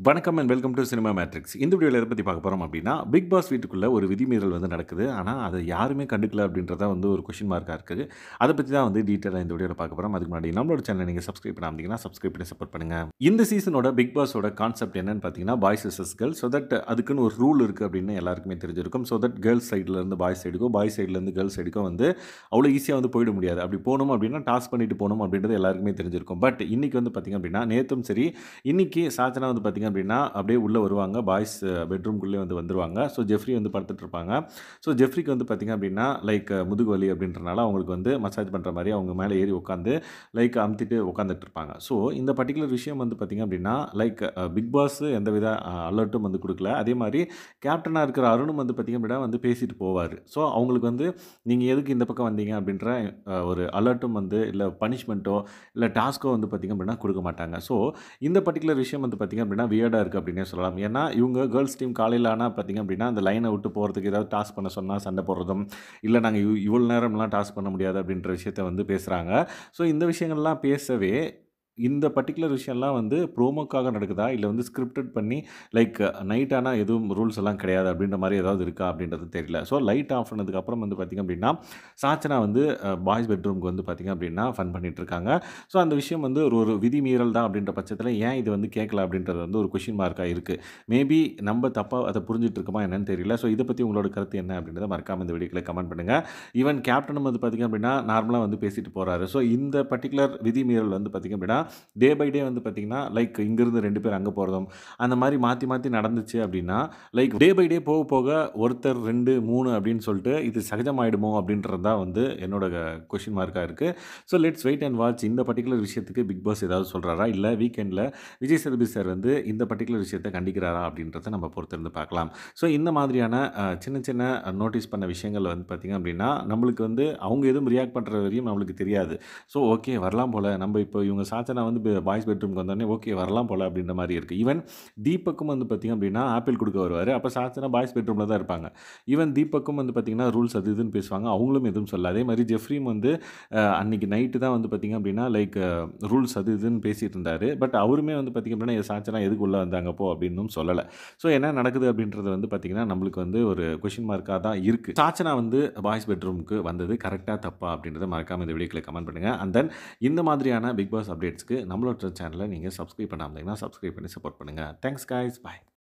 வணக்கம் and welcome to cinema matrix. இந்த வீடியோவில் எதை பற்றி பார்க்க போகிறோம் அப்படின்னா, பிக் பாஸ் வீட்டுக்குள்ளே ஒரு விதிமீறல் நடக்குது. ஆனால் அதை யாருமே கண்டுக்கல அப்படின்றதா ஒரு கொஷின் மார்க்காக இருக்குது. அதை பற்றி தான் டீட்டெயிலாக இந்த வீடியோவில் பார்க்க போகிறோம். அதுக்கு முன்னாடி நம்மளோட சேனலை நீங்கள் சப்ஸ்கிரைப் பண்ணாமீங்கன்னா சப்ஸ்கிரைப் பண்ணி சப்போர்ட் பண்ணுங்கள். இந்த சீசனோட பிக் பாஸோட கான்செப்ட் என்னன்னு பார்த்தீங்கன்னா, boys vs girls. So that அதுக்குன்னு ஒரு ரூல் இருக்குது அப்படின்னு எல்லாருக்குமே தெரிஞ்சிருக்கும். ஸோ தட் கேர்ள்ஸ் சைட்லேருந்து பாய்ஸ் சைடுக்கோ, பாய்ஸ் சைட்லேருந்து கேர்ள்ஸ் சைடுக்கோ அவ்வளோ ஈஸியாக போயிட முடியாது. அப்படி போகணும் அப்படின்னா டாஸ்க் பண்ணிட்டு போகணும் அப்படின்றது எல்லாருக்குமே தெரிஞ்சிருக்கும். பட் இன்னைக்கு பார்த்தீங்க அப்படின்னா, நேற்றும் சரி, இன்னைக்கு சாச்சனா பார்த்தீங்க அப்படின்னா அப்படியே உள்ளே வருவாங்க. பாய்ஸ் பெட்ரூம்குள்ளே வந்துருவாங்க. ஸோ ஜெஃப்ரி படுத்துட்டு இருப்பாங்க. ஸோ ஜெஃப்ரிக்கு பார்த்தீங்க அப்படின்னா லைக் முதுகு வலி அப்படின்றனால அவங்களுக்கு மசாஜ் பண்ணுற மாதிரி அவங்க மேலே ஏறி உட்காந்து லைக் அமுத்திட்டு உட்காந்துட்டு இருப்பாங்க. ஸோ இந்த பர்டிகுலர் விஷயம் பார்த்தீங்க அப்படின்னா லைக் பிக் பாஸ் எந்தவித அலர்ட்டும் கொடுக்கல. அதே மாதிரி கேப்டனாக இருக்கிற அருணும் பார்த்தீங்க அப்படின்னா பேசிட்டு போவார். ஸோ அவங்களுக்கு நீங்கள் எதுக்கு இந்த பக்கம் வந்தீங்க அப்படின்ற ஒரு அலர்ட்டும் இல்லை பனிஷ்மெண்ட்டோ இல்லை டாஸ்க்கோ பார்த்தீங்க அப்படின்னா கொடுக்க மாட்டாங்க. ஸோ இந்த பர்டிகுலர் விஷயம் பார்த்தீங்க அப்படின்னா வியர்டாக இருக்குது அப்படின்னே சொல்லலாம். ஏன்னா இவங்க கேர்ள்ஸ் டீம் காலையில் ஆனால் பார்த்தீங்க அப்படின்னா அந்த லைனை விட்டு போகிறதுக்கு ஏதாவது டாஸ்க் பண்ண சொன்னால் சண்டை போடுறதும், இல்லை நாங்கள் இவ்வளோ நேரம்லாம் டாஸ்க் பண்ண முடியாது அப்படின்ற விஷயத்த பேசுகிறாங்க. ஸோ இந்த விஷயங்கள்லாம் பேசவே இந்த பர்ட்டிகுலர் விஷயம்லாம் ப்ரோமோக்காக நடக்குதா, இல்லை ஸ்கிரிப்டட் பண்ணி லைக் நைட் ஆனால் எதுவும் ரூல்ஸ் எல்லாம் கிடையாது அப்படின்ற மாதிரி ஏதாவது இருக்கா அப்படின்றது தெரியல. ஸோ லைட் ஆஃப் பண்ணதுக்கப்புறம் பார்த்திங்க அப்படின்னா சாச்சனா பாய்ஸ் பெட்ரூமுக்கு பார்த்திங்க அப்படின்னா ஃபன் பண்ணிகிட்டு இருக்காங்க. ஸோ அந்த விஷயம் ஒரு விதி மீறல் தான் அப்படின்ற பட்சத்தில் ஏன் இது கேட்கல அப்படின்றது ஒரு கொஷின் மார்க்காக இருக்குது. மேபி நம்ம தப்பாக அதை புரிஞ்சுட்டு இருக்கோமா என்னன்னு தெரியல. ஸோ இதை பற்றி உங்களோட கருத்து என்ன அப்படின்றத மறக்காமல் இந்த வீடியோக்களை கமெண்ட் பண்ணுங்கள். ஈவன் கேப்டனும் பார்த்திங்க அப்படின்னா நார்மலாக பேசிட்டு போகிறாரு. ஸோ இந்த பர்டிகுலர் விதி மீறல் பார்த்திங்க அப்படின்னா டே பை டே பார்த்தீங்கன்னா லைக் இங்கேருந்து 2 பேர் அங்கே போகிறதும் அந்த மாதிரி மாற்றி மாற்றி நடந்துச்சு அப்படின்னா லைக் டே பை டே போக போக ஒருத்தர் 2 3 அப்படின்னு சொல்லிட்டு இது சகஜமாயிடுமோ அப்படின்றது தான் என்னோட கொஷின் மார்க்காக இருக்குது. So let's wait and watch. இந்த பர்டிகுலர் விஷயத்துக்கு பிக் பாஸ் ஏதாவது சொல்கிறாரா, இல்லை வீக்கெண்டில் விஜய் சேதுபதி சார் இந்த பர்டிகுலர் விஷயத்தை கண்டிக்கிறாரா அப்படின்றத நம்ம பொறுத்திருந்து பார்க்கலாம். ஸோ இந்த மாதிரியான சின்ன சின்ன நோட்டீஸ் பண்ண விஷயங்கள் பார்த்திங்க அப்படின்னா நம்மளுக்கு அவங்க எதுவும் ரியாக்ட் பண்ணுற வரையும் நம்மளுக்கு தெரியாது. ஸோ ஓகே வரலாம் போல், நம்ம இப்போ இவங்க சாச்சனா பாய்ஸ் பெட்ரூம்க்கு வந்தோடனே ஓகே வரலாம் போல் அப்படின்ற மாதிரி இருக்குது. ஈவன் தீபக்கும் பார்த்திங்க அப்படின்னா ஆப்பிள் கொடுக்க வருவார். அப்போ சாச்சனா பாய்ஸ் பெட்ரூமில் தான் இருப்பாங்க. ஈவன் தீபக்கும் பார்த்திங்கன்னா ரூல்ஸ் அது இதுன்னு பேசுவாங்க. அவங்களும் எதுவும் சொல்ல. அதே மாதிரி ஜெஃப்ரியும் அன்றைக்கி நைட்டு தான் பார்த்திங்க அப்படின்னா லைக் ரூல்ஸ் அது இதுன்னு பேசிகிட்டு இருந்தார். பட் அவருமே பார்த்திங்க அப்படின்னா சாச்சனா எதுக்கு உள்ளே வந்தாங்க போ அப்படின்னும் சொல்லலை. ஸோ என்ன நடக்குது அப்படின்றது பார்த்திங்கன்னா நம்மளுக்கு ஒரு கொஷின் மார்க்காக தான் இருக்குது. சாச்சனா பாய்ஸ் பெட்ரூமுக்கு வந்தது கரெக்டாக தப்பா அப்படின்றத மறக்காமல் இந்த வீடியோக்களை கமெண்ட் பண்ணுங்கள். அண்ட் தென் இந்த மாதிரியான பிக் பாஸ் அப்டேட்ஸ்க்கு நம்மளோட சேனலை நீங்கள் சப்ஸ்கிரைப் பண்ணாமல் இருந்தீங்கன்னா சப்ஸ்கிரைப் பண்ணி சப்போர்ட் பண்ணுங்கள். தேங்க்ஸ் கைஸ், பாய்.